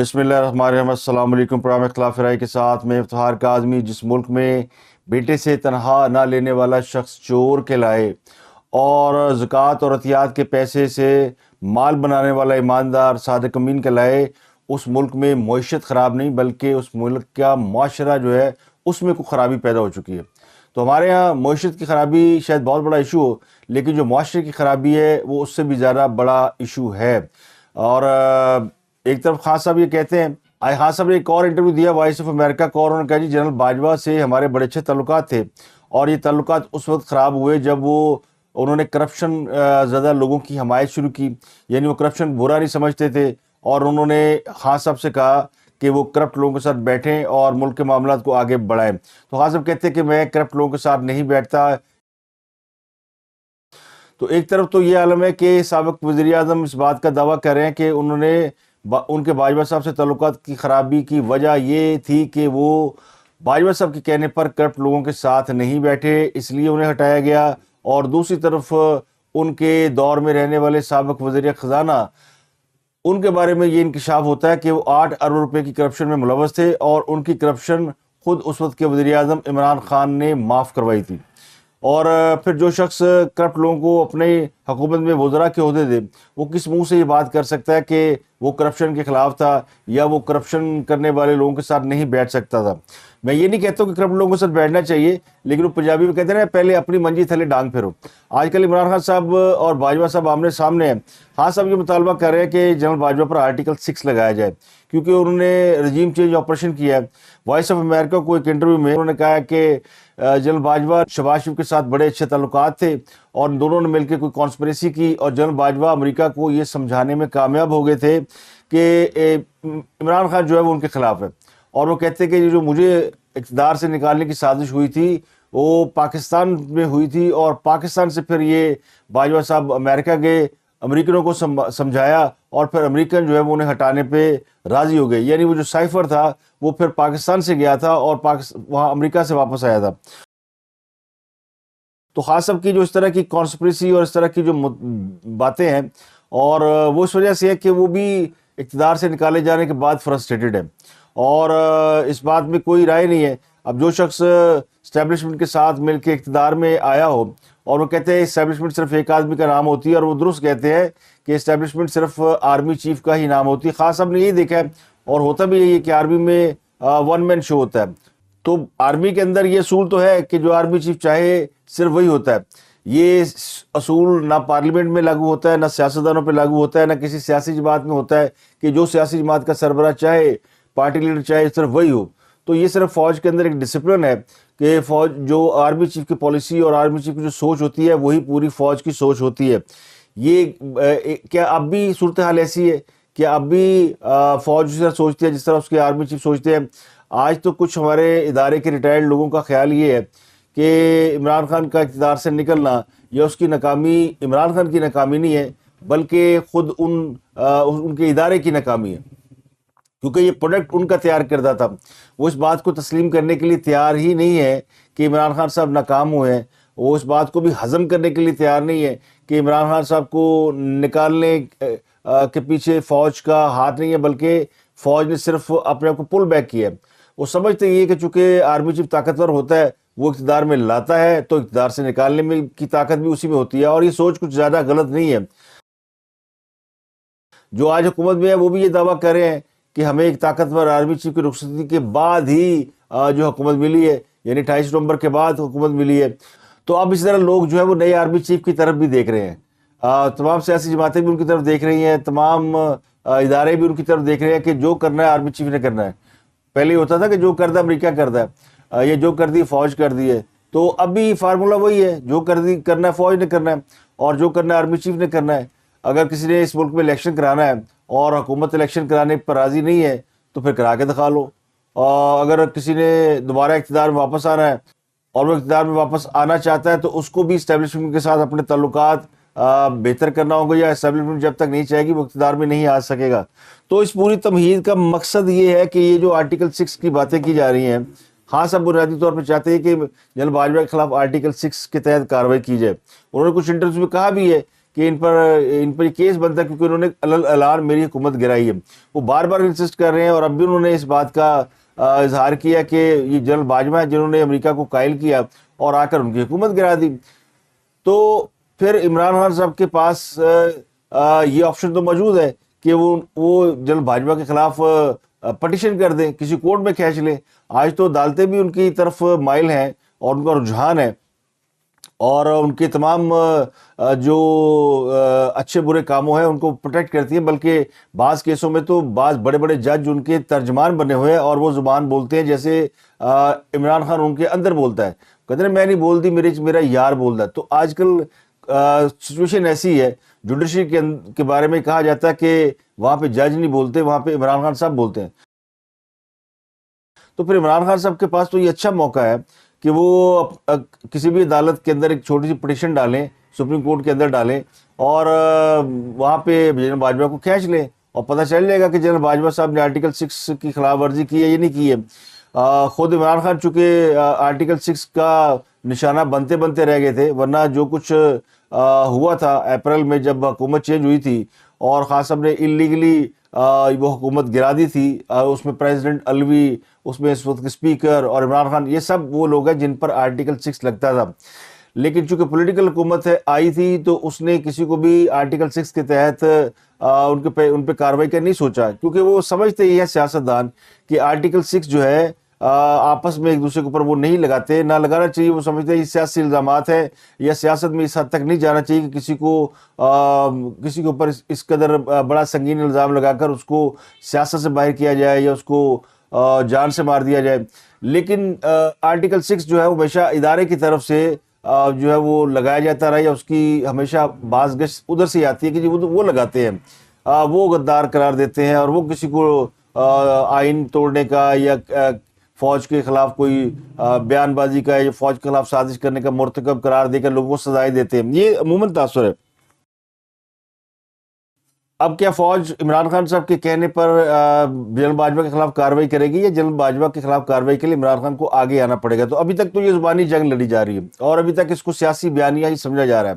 بسم اللہ الرحمن الرحیم۔ السلام علیکم۔ پروگرام اختلاف رائے کے ساتھ میں افتخار کاظمی۔ جس ملک میں بیٹے سے تنہا نہ لینے والا شخص چور کہلائے اور زکوٰۃ اور عطیات کے پیسے سے مال بنانے والا ایماندار صادق امین کہلائے، اس ملک میں معیشت خراب نہیں بلکہ اس ملک کا معاشرہ جو ہے اس میں کوئی خرابی پیدا ہو چکی ہے۔ تو ہمارے ہاں معیشت کی خرابی شاید بہت بڑا ایشو ہو، لیکن جو معاشرے کی خرابی ہے وہ اس سے بھی زیادہ بڑا ایشو ہے۔ اور ایک طرف خان صاحب یہ کہتے ہیں، خان صاحب نے ایک اور انٹرویو دیا وائس آف امریکہ کو، اور انہوں نے کہا جی جنرل باجوہ سے ہمارے بڑے اچھے تعلقات تھے، اور یہ تعلقات اس وقت خراب ہوئے جب انہوں نے کرپشن زیادہ لوگوں کی حمایت شروع کی، یعنی وہ کرپشن برا نہیں سمجھتے تھے، اور انہوں نے خان صاحب سے کہا کہ وہ کرپٹ لوگوں کے ساتھ بیٹھیں اور ملک کے معاملات کو آگے بڑھائیں۔ تو خان صاحب کہتے ہیں کہ میں کرپٹ لوگوں کے ساتھ نہیں بیٹھتا۔ تو ایک طرف تو یہ عالم ہے کہ سابق وزیر اعظم اس بات کا دعویٰ کر رہے ہیں کہ انہوں نے ان کے باجوہ صاحب سے تعلقات کی خرابی کی وجہ یہ تھی کہ وہ باجوہ صاحب کے کہنے پر کرپٹ لوگوں کے ساتھ نہیں بیٹھے، اس لیے انہیں ہٹایا گیا۔ اور دوسری طرف ان کے دور میں رہنے والے سابق وزیر خزانہ، ان کے بارے میں یہ انکشاف ہوتا ہے کہ وہ 8 ارب روپے کی کرپشن میں ملوث تھے، اور ان کی کرپشن خود اس وقت کے وزیر اعظم عمران خان نے معاف کروائی تھی۔ اور پھر جو شخص کرپٹ لوگوں کو اپنے حکومت میں وزراء کے عہدے دے، وہ کس منہ سے یہ بات کر سکتا ہے کہ وہ کرپشن کے خلاف تھا یا وہ کرپشن کرنے والے لوگوں کے ساتھ نہیں بیٹھ سکتا تھا؟ میں یہ نہیں کہتا ہوں کہ کرپٹ لوگوں کے ساتھ بیٹھنا چاہیے، لیکن وہ پنجابی میں کہتے ہیں نا، پہلے اپنی منجی تھلے ڈانگ پھیرو۔ آج کل عمران خان صاحب اور باجوہ صاحب آمنے سامنے ہیں۔ خان صاحب یہ مطالبہ کر رہے ہیں کہ جنرل باجوہ پر آرٹیکل 6 لگایا جائے، کیونکہ انہوں نے رجیم چینج آپریشن کیا ہے۔ وائس آف امریکہ کو ایک انٹرویو میں انہوں نے کہا کہ جنرل باجوہ شہباز شریف کے ساتھ بڑے اچھے تعلقات تھے، اور دونوں نے مل کے کوئی کانسپریسی کی، اور جنرل باجوہ امریکہ کو یہ سمجھانے میں کامیاب ہو گئے تھے کہ عمران خان جو ہے وہ ان کے خلاف ہے۔ اور وہ کہتے ہیں کہ جو مجھے اقتدار سے نکالنے کی سازش ہوئی تھی وہ پاکستان میں ہوئی تھی، اور پاکستان سے پھر یہ باجوہ صاحب امریکہ گئے، امریکنوں کو سمجھایا، اور پھر امریکن جو ہے وہ انہیں ہٹانے پہ راضی ہو گئے۔ یعنی وہ جو سائفر تھا وہ پھر پاکستان سے گیا تھا اور وہاں امریکہ سے واپس آیا تھا۔ تو خان صاحب کی جو اس طرح کی کانسپریسی اور اس طرح کی جو باتیں ہیں، اور وہ اس وجہ سے ہے کہ وہ بھی اقتدار سے نکالے جانے کے بعد فرسٹریٹڈ ہے، اور اس بات میں کوئی رائے نہیں ہے۔ اب جو شخص اسٹیبلشمنٹ کے ساتھ مل کے اقتدار میں آیا ہو، اور وہ کہتے ہیں اسٹیبلشمنٹ صرف ایک آدمی کا نام ہوتی ہے، اور وہ درست کہتے ہیں کہ اسٹیبلشمنٹ صرف آرمی چیف کا ہی نام ہوتی ہے۔ خان صاحب نے یہی دیکھا ہے، اور ہوتا بھی یہی ہے کہ آرمی میں ون مین شو ہوتا ہے۔ تو آرمی کے اندر یہ اصول تو ہے کہ جو آرمی چیف چاہے صرف وہی ہوتا ہے۔ یہ اصول نہ پارلیمنٹ میں لاگو ہوتا ہے، نہ سیاستدانوں پہ لاگو ہوتا ہے، نہ کسی سیاسی جماعت میں ہوتا ہے کہ جو سیاسی جماعت کا سربراہ چاہے، پارٹی لیڈر چاہے، صرف وہی ہو۔ تو یہ صرف فوج کے اندر ایک ڈسپلن ہے کہ فوج جو آرمی چیف کی پالیسی اور آرمی چیف کی جو سوچ ہوتی ہے وہی پوری فوج کی سوچ ہوتی ہے۔ یہ کیا اب بھی صورتحال ایسی ہے کہ اب بھی فوج اس طرح سوچتی ہے جس طرح اس کے آرمی چیف سوچتے ہیں؟ آج تو کچھ ہمارے ادارے کے ریٹائرڈ لوگوں کا خیال یہ ہے کہ عمران خان کا اقتدار سے نکلنا یا اس کی ناکامی عمران خان کی ناکامی نہیں ہے، بلکہ خود ان کے ادارے کی ناکامی ہے، کیونکہ یہ پروڈکٹ ان کا تیار کردہ تھا۔ وہ اس بات کو تسلیم کرنے کے لیے تیار ہی نہیں ہے کہ عمران خان صاحب ناکام ہوئے ہیں، وہ اس بات کو بھی ہضم کرنے کے لیے تیار نہیں ہے کہ عمران خان صاحب کو نکالنے کے پیچھے فوج کا ہاتھ نہیں ہے، بلکہ فوج نے صرف اپنے آپ کو پل بیک کیا ہے۔ وہ سمجھتے یہ کہ چونکہ آرمی چیف طاقتور ہوتا ہے، وہ اقتدار میں لاتا ہے، تو اقتدار سے نکالنے میں کی طاقت بھی اسی میں ہوتی ہے، اور یہ سوچ کچھ زیادہ غلط نہیں ہے۔ جو آج حکومت میں ہے وہ بھی یہ دعویٰ کر رہے ہیں کہ ہمیں ایک طاقتور آرمی چیف کی رخصتی کے بعد ہی جو حکومت ملی ہے، یعنی 28 نومبر کے بعد حکومت ملی ہے۔ تو اب اس طرح لوگ جو ہے وہ نئے آرمی چیف کی طرف بھی دیکھ رہے ہیں، تمام سیاسی جماعتیں بھی ان کی طرف دیکھ رہی ہیں، تمام ادارے بھی ان کی طرف دیکھ رہے ہیں کہ جو کرنا ہے آرمی چیف نے کرنا ہے۔ پہلے ہوتا تھا کہ جو کردہ امریکہ کرتا ہے، یہ جو کر دی فوج کر دی ہے، تو اب بھی فارمولہ وہی ہے، جو کرنا ہے فوج نے کرنا ہے، اور جو کرنا ہے آرمی چیف نے کرنا ہے۔ اگر کسی نے اس ملک میں الیکشن کرانا ہے اور حکومت الیکشن کرانے پر راضی نہیں ہے تو پھر کرا کے دکھا لو۔ اگر کسی نے دوبارہ اقتدار میں واپس آنا ہے اور وہ اقتدار میں واپس آنا چاہتا ہے تو اس کو بھی اسٹیبلشمنٹ کے ساتھ اپنے تعلقات بہتر کرنا ہوگا، یا اسٹیبلشمنٹ جب تک نہیں چاہے گی وہ اقتدار میں نہیں آ سکے گا۔ تو اس پوری تمہید کا مقصد یہ ہے کہ یہ جو آرٹیکل 6 کی باتیں کی جا رہی ہیں، خان صاحب بنیادی طور پہ چاہتے ہیں کہ جنرل باجوہ کے خلاف آرٹیکل 6 کے تحت کارروائی کی جائے۔ انہوں نے کچھ انٹرویوز میں کہا بھی ہے کہ ان پر یہ کیس بنتا ہے کیونکہ انہوں نے اعلان میری حکومت گرائی ہے. وہ بار بار انسسٹ کر رہے ہیں اور اب بھی انہوں نے اس بات کا اظہار کیا کہ یہ جنرل باجوہ ہیں جنہوں نے امریکہ کو قائل کیا اور آ کر ان کی حکومت گرا دی. تو پھر عمران خان صاحب کے پاس یہ آپشن تو موجود ہے کہ وہ جنرل باجوہ کے خلاف پٹیشن کر دیں, کسی کورٹ میں کھینچ لیں. آج تو عدالتیں بھی ان کی طرف مائل ہیں اور ان کا رجحان ہے اور ان کے تمام جو اچھے برے کاموں ہیں ان کو پروٹیکٹ کرتی ہیں, بلکہ بعض کیسوں میں تو بعض بڑے بڑے جج ان کے ترجمان بنے ہوئے ہیں اور وہ زبان بولتے ہیں جیسے عمران خان ان کے اندر بولتا ہے. کہتے ہیں میں نہیں بولتی, میرا یار بولتا ہے. تو آج کل سچویشن ایسی ہے, جوڈیشری کے بارے میں کہا جاتا ہے کہ وہاں پہ جج نہیں بولتے, وہاں پہ عمران خان صاحب بولتے ہیں. تو پھر عمران خان صاحب کے پاس تو یہ اچھا موقع ہے کہ وہ کسی بھی عدالت کے اندر ایک چھوٹی سی پٹیشن ڈالیں, سپریم کورٹ کے اندر ڈالیں اور وہاں پہ جنرل باجوہ کو کھینچ لیں اور پتہ چل جائے گا کہ جنرل باجوہ صاحب نے آرٹیکل 6 کی خلاف ورزی کی ہے یا نہیں کی ہے. خود عمران خان چونکہ آرٹیکل 6 کا نشانہ بنتے بنتے رہ گئے تھے, ورنہ جو کچھ ہوا تھا اپریل میں جب حکومت چینج ہوئی تھی اور خان صاحب نے انلیگلی وہ حکومت گرا دی تھی, اس میں پریزیڈنٹ الوی, اس میں اس وقت اسپیکر اور عمران خان, یہ سب وہ لوگ ہیں جن پر آرٹیکل 6 لگتا تھا. لیکن چونکہ پولیٹیکل حکومت آئی تھی تو اس نے کسی کو بھی آرٹیکل 6 کے تحت ان پہ کارروائی کا نہیں سوچا, کیونکہ وہ سمجھتے ہی ہے سیاستدان کہ آرٹیکل 6 جو ہے آپس میں ایک دوسرے کے اوپر وہ نہیں لگاتے, نہ لگانا چاہیے. وہ سمجھتے ہیں یہ سیاسی الزامات ہیں یا سیاست میں اس حد تک نہیں جانا چاہیے کہ کسی کے اوپر اس قدر بڑا سنگین الزام لگا کر اس کو سیاست سے باہر کیا جائے یا اس کو جان سے مار دیا جائے. لیکن آرٹیکل 6 جو ہے وہ ہمیشہ ادارے کی طرف سے جو ہے وہ لگایا جاتا رہا, یا اس کی ہمیشہ بعض گشت ادھر سے آتی ہے کہ جی وہ لگاتے ہیں, وہ غدار قرار دیتے ہیں اور وہ کسی کو آئین توڑنے کا یا فوج کے خلاف کوئی بیان بازی کا یا فوج کے خلاف سازش کرنے کا مرتکب قرار دے کر لوگوں کو سزائیں دیتے ہیں. یہ عموماً تاثر ہے. اب کیا فوج عمران خان صاحب کے کہنے پر جنرل باجوہ کے خلاف کارروائی کرے گی یا جنرل باجوہ کے خلاف کارروائی کے لیے عمران خان کو آگے آنا پڑے گا؟ تو ابھی تک تو یہ زبانی جنگ لڑی جا رہی ہے اور ابھی تک اس کو سیاسی بیانیہ ہی سمجھا جا رہا ہے,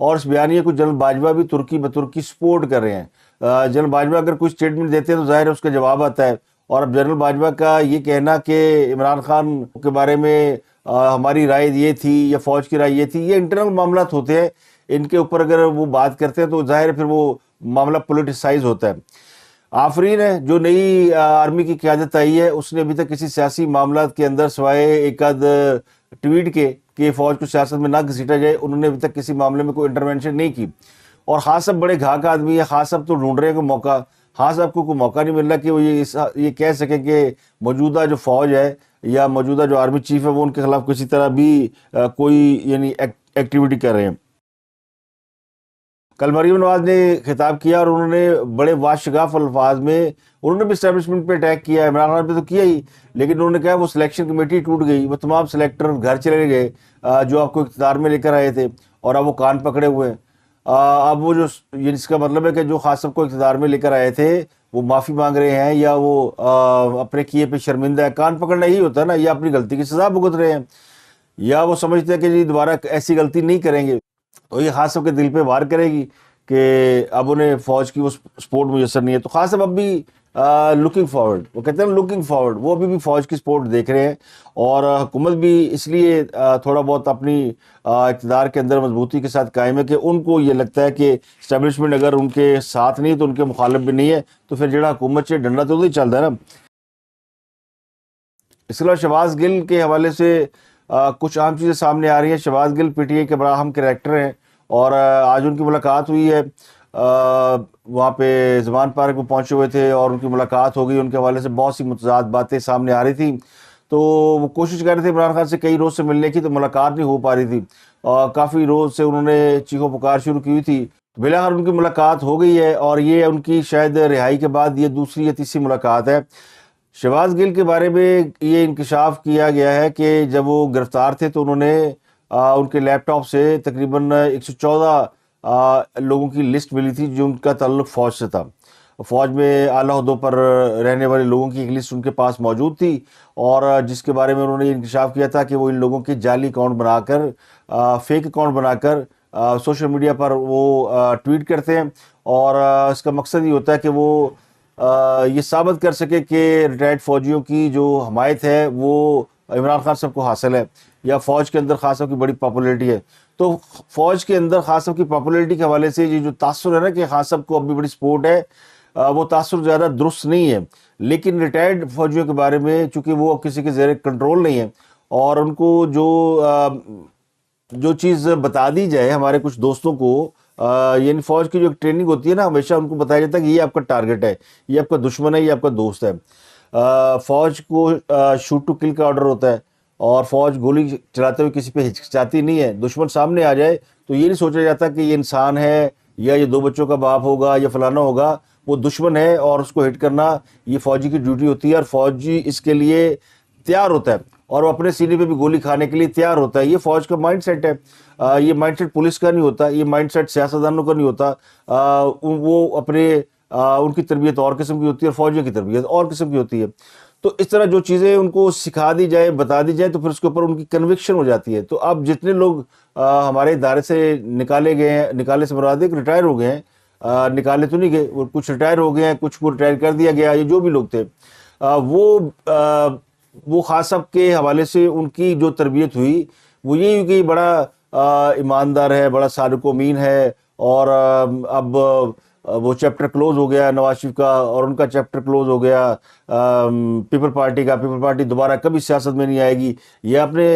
اور اس بیانیے کو جنرل باجوہ بھی ترکی بترکی سپورٹ کر رہے ہیں. جنرل باجوہ اگر کوئی اسٹیٹمنٹ دیتے ہیں تو ظاہر ہے اس کا جواب آتا ہے, اور اب جنرل باجوہ کا یہ کہنا کہ عمران خان کے بارے میں ہماری رائے یہ تھی یا فوج کی رائے یہ تھی, یہ انٹرنل معاملات ہوتے ہیں, ان کے اوپر اگر وہ بات کرتے ہیں تو ظاہر ہے پھر وہ معاملہ پولیٹیسائز ہوتا ہے. آفرین ہے جو نئی آرمی کی قیادت آئی ہے, اس نے ابھی تک کسی سیاسی معاملات کے اندر سوائے ایک آدھ ٹویٹ کے کہ فوج کو سیاست میں نہ گھسیٹا جائے, انہوں نے ابھی تک کسی معاملے میں کوئی انٹرونشن نہیں کی. اور خاص صاحب بڑے گھا کا آدمی ہے, خاص صاحب تو ڈھونڈ رہے ہیں کوئی موقع, خاص صاحب کو کوئی موقع نہیں مل رہا کہ وہ یہ کہہ سکیں کہ موجودہ جو فوج ہے یا موجودہ جو آرمی چیف ہے وہ ان کے خلاف کسی طرح بھی کوئی یعنی ایکٹیویٹی کر رہے ہیں. کل مریم نواز نے خطاب کیا اور انہوں نے بڑے واشگاف الفاظ میں انہوں نے بھی اسٹیبلشمنٹ پہ اٹیک کیا, عمران خان پہ تو کیا ہی, لیکن انہوں نے کہا وہ سلیکشن کمیٹی ٹوٹ گئی, وہ تمام سلیکٹر گھر چلے گئے جو آپ کو اقتدار میں لے کر آئے تھے اور اب وہ کان پکڑے ہوئے ہیں. اب وہ جو اس کا مطلب ہے کہ جو خاص صاحب کو اقتدار میں لے کر آئے تھے وہ معافی مانگ رہے ہیں یا وہ اپنے کیے پہ شرمندہ ہے. کان پکڑنا یہی ہوتا ہے نا, یا اپنی غلطی کی سزا بھگت رہے ہیں یا وہ سمجھتے ہیں کہ جی دوبارہ ایسی غلطی نہیں کریں گے. تو یہ خاص صاحب کے دل پہ وار کرے گی کہ اب انہیں فوج کی وہ سپورٹ میسر نہیں ہے. تو خاص صاحب اب بھی لکنگ فارورڈ, وہ کہتے ہیں لکنگ فارورڈ, وہ ابھی بھی فوج کی سپورٹ دیکھ رہے ہیں اور حکومت بھی اس لیے تھوڑا بہت اپنی اقتدار کے اندر مضبوطی کے ساتھ قائم ہے کہ ان کو یہ لگتا ہے کہ اسٹیبلشمنٹ اگر ان کے ساتھ نہیں تو ان کے مخالف بھی نہیں ہے تو پھر جڑا حکومت سے ڈنڈا تو نہیں چلتا ہے نا. اس کے علاوہ شہباز گل کے حوالے سے کچھ عام چیزیں سامنے آ رہی ہیں. شہباز گل پی ٹی آئی کے بڑا اہم کریکٹر ہیں اور آج ان کی ملاقات ہوئی ہے, وہاں پہ زمان پارک میں پہنچے ہوئے تھے اور ان کی ملاقات ہو گئی. ان کے حوالے سے بہت سی متضاد باتیں سامنے آ رہی تھیں, تو وہ کوشش کر رہے تھے عمران خان سے کئی روز سے ملنے کی, تو ملاقات نہیں ہو پا رہی تھی. کافی روز سے انہوں نے چیخو پکار شروع کی ہوئی تھی. بالآخر ان کی ملاقات ہو گئی ہے اور یہ ان کی شاید رہائی کے بعد یہ دوسری یا تیسری ملاقات ہے. شہباز گل کے بارے میں یہ انکشاف کیا گیا ہے کہ جب وہ گرفتار تھے تو انہوں نے ان کے لیپ ٹاپ سے تقریباً 114 لوگوں کی لسٹ ملی تھی جو ان کا تعلق فوج سے تھا. فوج میں اعلیٰ عہدوں پر رہنے والے لوگوں کی ایک لسٹ ان کے پاس موجود تھی اور جس کے بارے میں انہوں نے انکشاف کیا تھا کہ وہ ان لوگوں کے جعلی اکاؤنٹ بنا کر فیک اکاؤنٹ بنا کر سوشل میڈیا پر وہ ٹویٹ کرتے ہیں، اور اس کا مقصد یہ ہوتا ہے کہ وہ یہ ثابت کر سکے کہ ریٹائرڈ فوجیوں کی جو حمایت ہے وہ عمران خان صاحب کو حاصل ہے، یا فوج کے اندر خان صاحب کی بڑی پاپولیرٹی ہے۔ تو فوج کے اندر خان صاحب کی پاپولیرٹی کے حوالے سے یہ جو تاثر ہے نا کہ خان صاحب کو اب بھی بڑی سپورٹ ہے، وہ تاثر زیادہ درست نہیں ہے۔ لیکن ریٹائرڈ فوجیوں کے بارے میں چونکہ وہ کسی کے زیر کنٹرول نہیں ہے، اور ان کو جو چیز بتا دی جائے ہمارے کچھ دوستوں کو، یعنی فوج کی جو ٹریننگ ہوتی ہے نا، ہمیشہ ان کو بتایا جاتا ہے کہ یہ آپ کا ٹارگٹ ہے، یہ آپ کا دشمن ہے، یہ آپ کا دوست ہے۔ فوج کو شوٹ ٹو کل کا آرڈر ہوتا ہے، اور فوج گولی چلاتے ہوئے کسی پہ ہچکچاتی نہیں ہے۔ دشمن سامنے آ جائے تو یہ نہیں سوچا جاتا کہ یہ انسان ہے، یا یہ 2 بچوں کا باپ ہوگا، یا فلانا ہوگا، وہ دشمن ہے اور اس کو ہٹ کرنا یہ فوجی کی ڈیوٹی ہوتی ہے، اور فوجی اس کے لیے تیار ہوتا ہے، اور وہ اپنے سینے پہ بھی گولی کھانے کے لیے تیار ہوتا ہے۔ یہ فوج کا مائنڈ سیٹ ہے۔ یہ مائنڈ سیٹ پولیس کا نہیں ہوتا، یہ مائنڈ سیٹ سیاستدانوں کا نہیں ہوتا۔ وہ اپنے ان کی تربیت اور قسم کی ہوتی ہے، اور فوجیوں کی تربیت اور قسم کی ہوتی ہے۔ تو اس طرح جو چیزیں ان کو سکھا دی جائے، بتا دی جائے، تو پھر اس کے اوپر ان کی کنوکشن ہو جاتی ہے۔ تو اب جتنے لوگ ہمارے ادارے سے نکالے گئے ہیں، نکالے سے مراد ہے کہ ریٹائر ہو گئے ہیں، نکالے تو نہیں گئے، وہ کچھ ریٹائر ہو گئے ہیں، کچھ کو ریٹائر کر دیا گیا، یہ جو بھی لوگ تھے، وہ خان صاحب کے حوالے سے ان کی جو تربیت ہوئی وہ یہی ہوئی کہ بڑا ایماندار ہے، بڑا صادق و امین ہے، اور اب وہ چیپٹر کلوز ہو گیا نواز شریف کا، اور ان کا چیپٹر کلوز ہو گیا پیپل پارٹی کا۔ پیپل پارٹی دوبارہ کبھی سیاست میں نہیں آئے گی۔ یہ آپ نے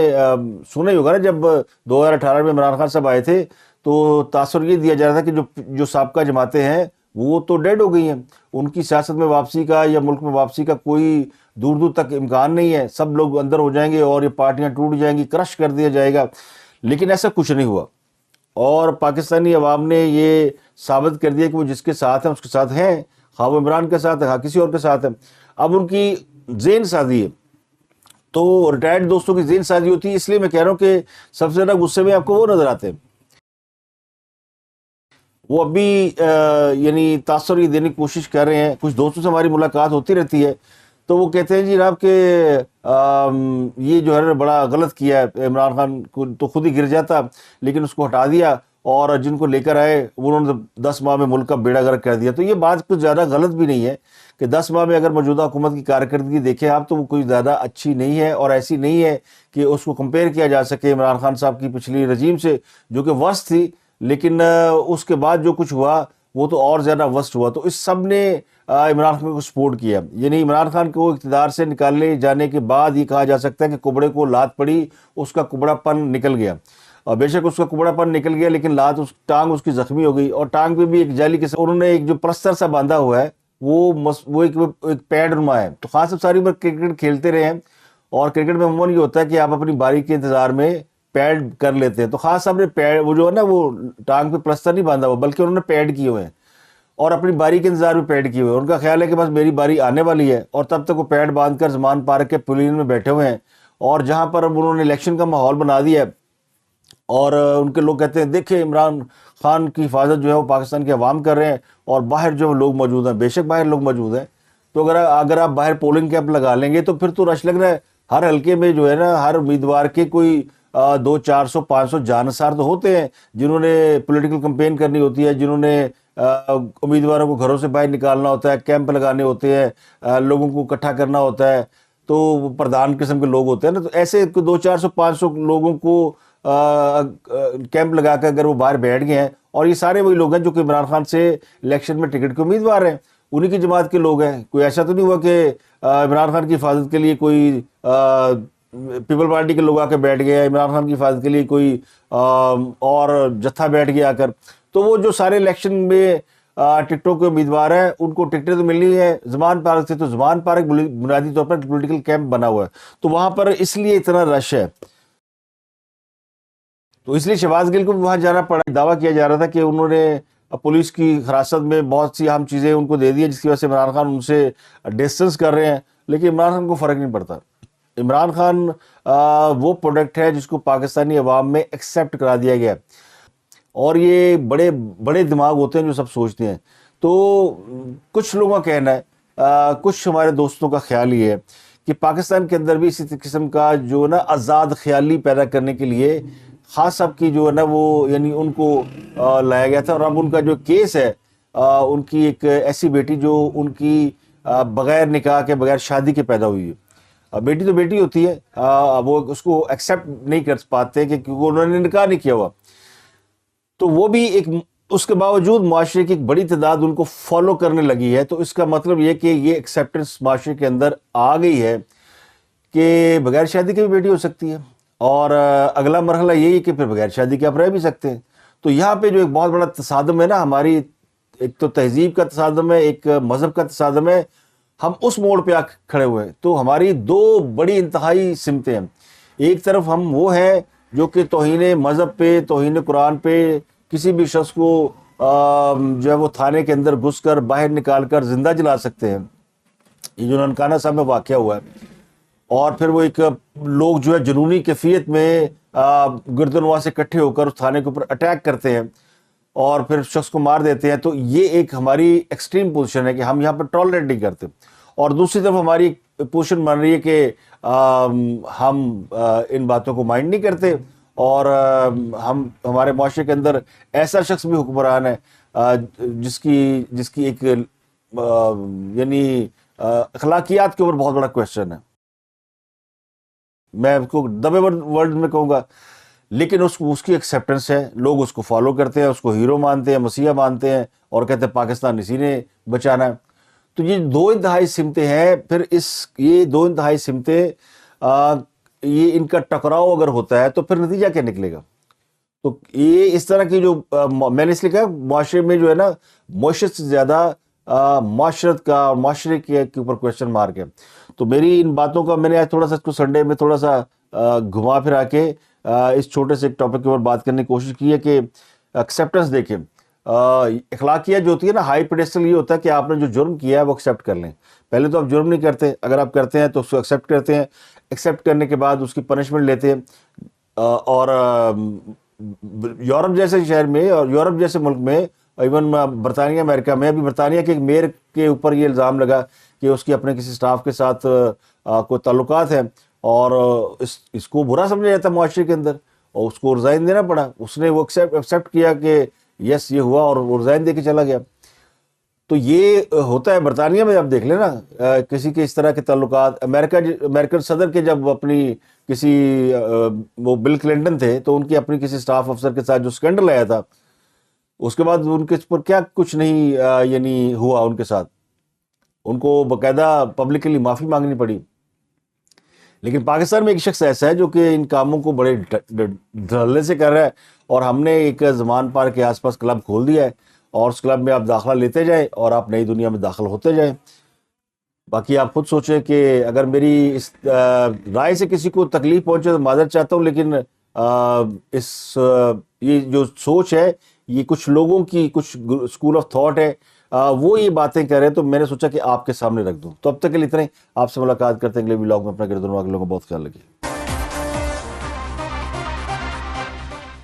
سنا ہی ہوگا نا، جب 2018 میں عمران خان صاحب آئے تھے تو تاثر یہ دیا جا رہا تھا کہ جو سابقہ جماعتیں ہیں وہ تو ڈیڈ ہو گئی ہیں، ان کی سیاست میں واپسی کا یا ملک میں واپسی کا کوئی دور دور تک امکان نہیں ہے، سب لوگ اندر ہو جائیں گے اور یہ پارٹیاں ٹوٹ جائیں گی، کرش کر دیا جائے گا۔ لیکن ایسا کچھ نہیں ہوا، اور پاکستانی عوام نے یہ ثابت کر دیا کہ وہ جس کے ساتھ ہیں اس کے ساتھ ہیں، خواہ وہ عمران کے ساتھ ہے، خواہ کسی اور کے ساتھ ہے۔ اب ان کی ذہن سازی ہے، تو ریٹائرڈ دوستوں کی ذہن سازی ہوتی ہے۔ اس لیے میں کہہ رہا ہوں کہ سب سے زیادہ غصے میں آپ کو وہ نظر آتے ہیں، وہ ابھی یعنی تاثر یہ دینے کی کوشش کر رہے ہیں۔ کچھ دوستوں سے ہماری ملاقات ہوتی رہتی ہے، تو وہ کہتے ہیں جی جناب کہ یہ جو ہے بڑا غلط کیا ہے، عمران خان کو تو خود ہی گر جاتا لیکن اس کو ہٹا دیا، اور جن کو لے کر آئے انہوں نے 10 ماہ میں ملک کا بیڑا غرق کر دیا۔ تو یہ بات کچھ زیادہ غلط بھی نہیں ہے کہ 10 ماہ میں اگر موجودہ حکومت کی کارکردگی دیکھیں آپ تو وہ کوئی زیادہ اچھی نہیں ہے، اور ایسی نہیں ہے کہ اس کو کمپیئر کیا جا سکے عمران خان صاحب کی پچھلی رجیم سے جو کہ ورسٹ تھی۔ لیکن اس کے بعد جو کچھ ہوا وہ تو اور زیادہ ورسٹ ہوا۔ تو اس سب نے عمران خان کو سپورٹ کیا، یعنی عمران خان کو اقتدار سے نکالے جانے کے بعد یہ کہا جا سکتا ہے کہ کبڑے کو لات پڑی، اس کا کبڑا پن نکل گیا۔ اور بے شک اس کا کبڑا پن نکل گیا، لیکن لات ٹانگ اس کی زخمی ہو گئی، اور ٹانگ پہ بھی ایک جالی کے ساتھ انہوں نے ایک جو پلستر سا باندھا ہوا ہے وہ ایک پیڈ نما ہے۔ تو خاص ساری عمر کرکٹ کھیلتے رہے ہیں، اور کرکٹ میں عموماً یہ ہوتا ہے کہ آپ اپنی باری کے انتظار میں پیڈ کر لیتے ہیں۔ تو خاص صاحب نے پیڈ، وہ جو ہے نا وہ ٹانگ پہ پلستر نہیں باندھا ہوا بلکہ انہوں نے پیڈ کیے ہوئے ہیں، اور اپنی باری کے انتظار میں پیڈ کیے ہوئے ہیں۔ ان کا خیال ہے کہ بس میری باری آنے والی ہے، اور تب تک وہ پیڈ باندھ کر زمان پارک کے پویلین میں بیٹھے ہوئے ہیں، اور جہاں پر اب انہوں نے الیکشن کا ماحول بنا دیا ہے، اور ان کے لوگ کہتے ہیں دیکھیں عمران خان کی حفاظت جو ہے وہ پاکستان کے عوام کر رہے ہیں، اور باہر جو لوگ موجود ہیں، بے شک باہر لوگ موجود ہیں۔ تو اگر آپ باہر پولنگ کیمپ لگا لیں گے تو پھر تو رش لگ رہا ہے ہر حلقے میں، جو ہے نا ہر امیدوار کے کوئی 200 400 500 جانصار تو ہوتے ہیں جنہوں نے پولیٹیکل کمپین کرنی ہوتی ہے، جنہوں نے امیدواروں کو گھروں سے باہر نکالنا ہوتا ہے، کیمپ لگانے ہوتے ہیں، لوگوں کو اکٹھا کرنا ہوتا ہے، تو وہ پردھان قسم کے لوگ ہوتے ہیں نا۔ تو ایسے 200 400 500 لوگوں کو کیمپ لگا کر اگر وہ باہر بیٹھ گئے ہیں، اور یہ سارے وہی لوگ ہیں جو کہ عمران خان سے الیکشن میں ٹکٹ کے امیدوار ہیں، انہی کی جماعت کے لوگ ہیں۔ کوئی ایسا تو نہیں ہوا کہ عمران خان کی حفاظت کے لیے کوئی پیپل پارٹی کے لوگ آ کے بیٹھ گئے، عمران خان کی حفاظت کے لیے کوئی اور جتھا بیٹھ گیا آ کر۔ تو وہ جو سارے الیکشن میں ٹکٹوں کے امیدوار ہیں ان کو ٹکٹیں تو ملنی ہے زمان پارک سے، تو زمان پارک بنیادی طور پر پولیٹیکل کیمپ بنا ہوا ہے، تو وہاں پر اس لیے اتنا رش ہے۔ تو اس لیے شہباز گل کو وہاں جانا پڑا۔ دعویٰ کیا جا رہا تھا کہ انہوں نے پولیس کی حراست میں بہت سی اہم چیزیں ان کو دے دی ہیں جس کی وجہ سے عمران خان ان سے ڈسٹنس کر رہے ہیں، لیکن عمران خان کو فرق نہیں پڑتا۔ عمران خان وہ پروڈکٹ ہے جس کو پاکستانی عوام میں ایکسیپٹ کرا دیا گیا، اور یہ بڑے بڑے دماغ ہوتے ہیں جو سب سوچتے ہیں۔ تو کچھ لوگوں کا کہنا ہے، کچھ ہمارے دوستوں کا خیال یہ ہے کہ پاکستان کے اندر بھی اسی قسم کا جو نا آزاد خیالی پیدا کرنے کے لیے خاص صاحب کی جو ہے نا وہ یعنی ان کو لایا گیا تھا، اور اب ان کا جو کیس ہے ان کی ایک ایسی بیٹی جو ان کی بغیر نکاح کے بغیر شادی کے پیدا ہوئی ہے. بیٹی تو بیٹی ہوتی ہے، وہ اس کو ایکسیپٹ نہیں کر پاتے کہ کیونکہ انہوں نے نکاح نہیں کیا ہوا. تو وہ بھی ایک، اس کے باوجود معاشرے کی ایک بڑی تعداد ان کو فالو کرنے لگی ہے. تو اس کا مطلب یہ کہ یہ ایکسیپٹنس معاشرے کے اندر آ گئی ہے کہ بغیر شادی کی بھی بیٹی ہو سکتی ہے، اور اگلا مرحلہ یہی ہے کہ پھر بغیر شادی کے آپ رہ بھی سکتے ہیں. تو یہاں پہ جو ایک بہت بڑا تصادم ہے نا، ہماری ایک تو تہذیب کا تصادم ہے، ایک مذہب کا تصادم ہے. ہم اس موڑ پہ آ کھڑے ہوئے ہیں. تو ہماری دو بڑی انتہائی سمتیں ہیں. ایک طرف ہم وہ ہیں جو کہ توہین مذہب پہ، توہین قرآن پہ کسی بھی شخص کو جو ہے وہ تھانے کے اندر گھس کر باہر نکال کر زندہ جلا سکتے ہیں. یہ جو ننکانہ صاحب میں واقعہ ہوا ہے، اور پھر وہ ایک لوگ جو ہے جنونی کیفیت میں گردنواں سے اکٹھے ہو کر اس تھانے کے اوپر اٹیک کرتے ہیں اور پھر شخص کو مار دیتے ہیں. تو یہ ایک ہماری ایکسٹریم پوزیشن ہے کہ ہم یہاں پہ ٹالریٹ نہیں کرتے. اور دوسری طرف ہماری پوزیشن بن رہی ہے کہ ہم ان باتوں کو مائنڈ نہیں کرتے، اور ہمارے معاشرے کے اندر ایسا شخص بھی حکمران ہے جس کی ایک یعنی اخلاقیات کے اوپر بہت بڑا کوشچن ہے. میں اس کو دبے ورڈ میں کہوں گا، لیکن اس کی ایکسیپٹنس ہے. لوگ اس کو فالو کرتے ہیں، اس کو ہیرو مانتے ہیں، مسیحا مانتے ہیں، اور کہتے ہیں پاکستان اسی نے بچانا ہے. تو یہ دو انتہائی سمتیں ہیں. پھر یہ دو انتہائی سمتیں یہ ان کا ٹکراؤ اگر ہوتا ہے تو پھر نتیجہ کیا نکلے گا؟ تو یہ اس طرح کی جو میں نے اس لیے کہا معاشرے میں جو ہے نا معیشت سے زیادہ معاشرت کا اور معاشرے کے اوپر کوشچن مارک ہے. تو میری ان باتوں کا میں نے آج تھوڑا سا اس کو سنڈے میں تھوڑا سا گھما پھرا کے اس چھوٹے سے ایک ٹاپک کے اوپر بات کرنے کی کوشش کی ہے کہ ایکسیپٹنس دیکھیں. اخلاقیات جو ہوتی ہے نا، ہائی پیڈسٹل یہ ہوتا ہے کہ آپ نے جو جرم کیا ہے وہ ایکسیپٹ کر لیں. پہلے تو آپ جرم نہیں کرتے، اگر آپ کرتے ہیں تو اس کو ایکسیپٹ کرتے ہیں، ایکسیپٹ کرنے کے بعد اس کی پنشمنٹ لیتے ہیں. اور یورپ جیسے شہر میں اور یورپ جیسے ملک میں، ایون برطانیہ امریکہ میں، ابھی برطانیہ کے ایک میئر کے اوپر یہ الزام لگا کہ اس کی اپنے کسی سٹاف کے ساتھ کوئی تعلقات ہیں، اور اس کو برا سمجھا جاتا ہے معاشرے کے اندر، اور اس کو ریزائن دینا پڑا. اس نے وہ ایکسیپٹ کیا کہ یس یہ ہوا، اور وہ ریزائن دے کے چلا گیا. تو یہ ہوتا ہے برطانیہ میں. آپ دیکھ لیں نا کسی کے اس طرح کے تعلقات. امریکن صدر کے جب اپنی کسی وہ بل کلنٹن تھے تو ان کی اپنی کسی سٹاف افسر کے ساتھ جو سکینڈل آیا تھا، اس کے بعد ان کے پر کیا کچھ نہیں یعنی ہوا ان کے ساتھ. ان کو باقاعدہ پبلکلی معافی مانگنی پڑی. لیکن پاکستان میں ایک شخص ایسا ہے جو کہ ان کاموں کو بڑے دھڑلے سے کر رہا ہے، اور ہم نے ایک زمان پارک کے آس پاس کلب کھول دیا ہے، اور اس کلب میں آپ داخلہ لیتے جائیں اور آپ نئی دنیا میں داخل ہوتے جائیں. باقی آپ خود سوچیں کہ اگر میری اس رائے سے کسی کو تکلیف پہنچے تو معذرت چاہتا ہوں، لیکن یہ جو سوچ ہے یہ کچھ لوگوں کی، کچھ اسکول آف تھاٹ ہے، وہ یہ باتیں کر رہے ہیں، تو میں نے سوچا کہ آپ کے سامنے رکھ دوں. تو اب تک کے لیے اتنے. آپ سے ملاقات کرتے ہیں اگلے ولاگ میں. اپنا گردن واقع لوگوں کو بہت خیال رکھیے.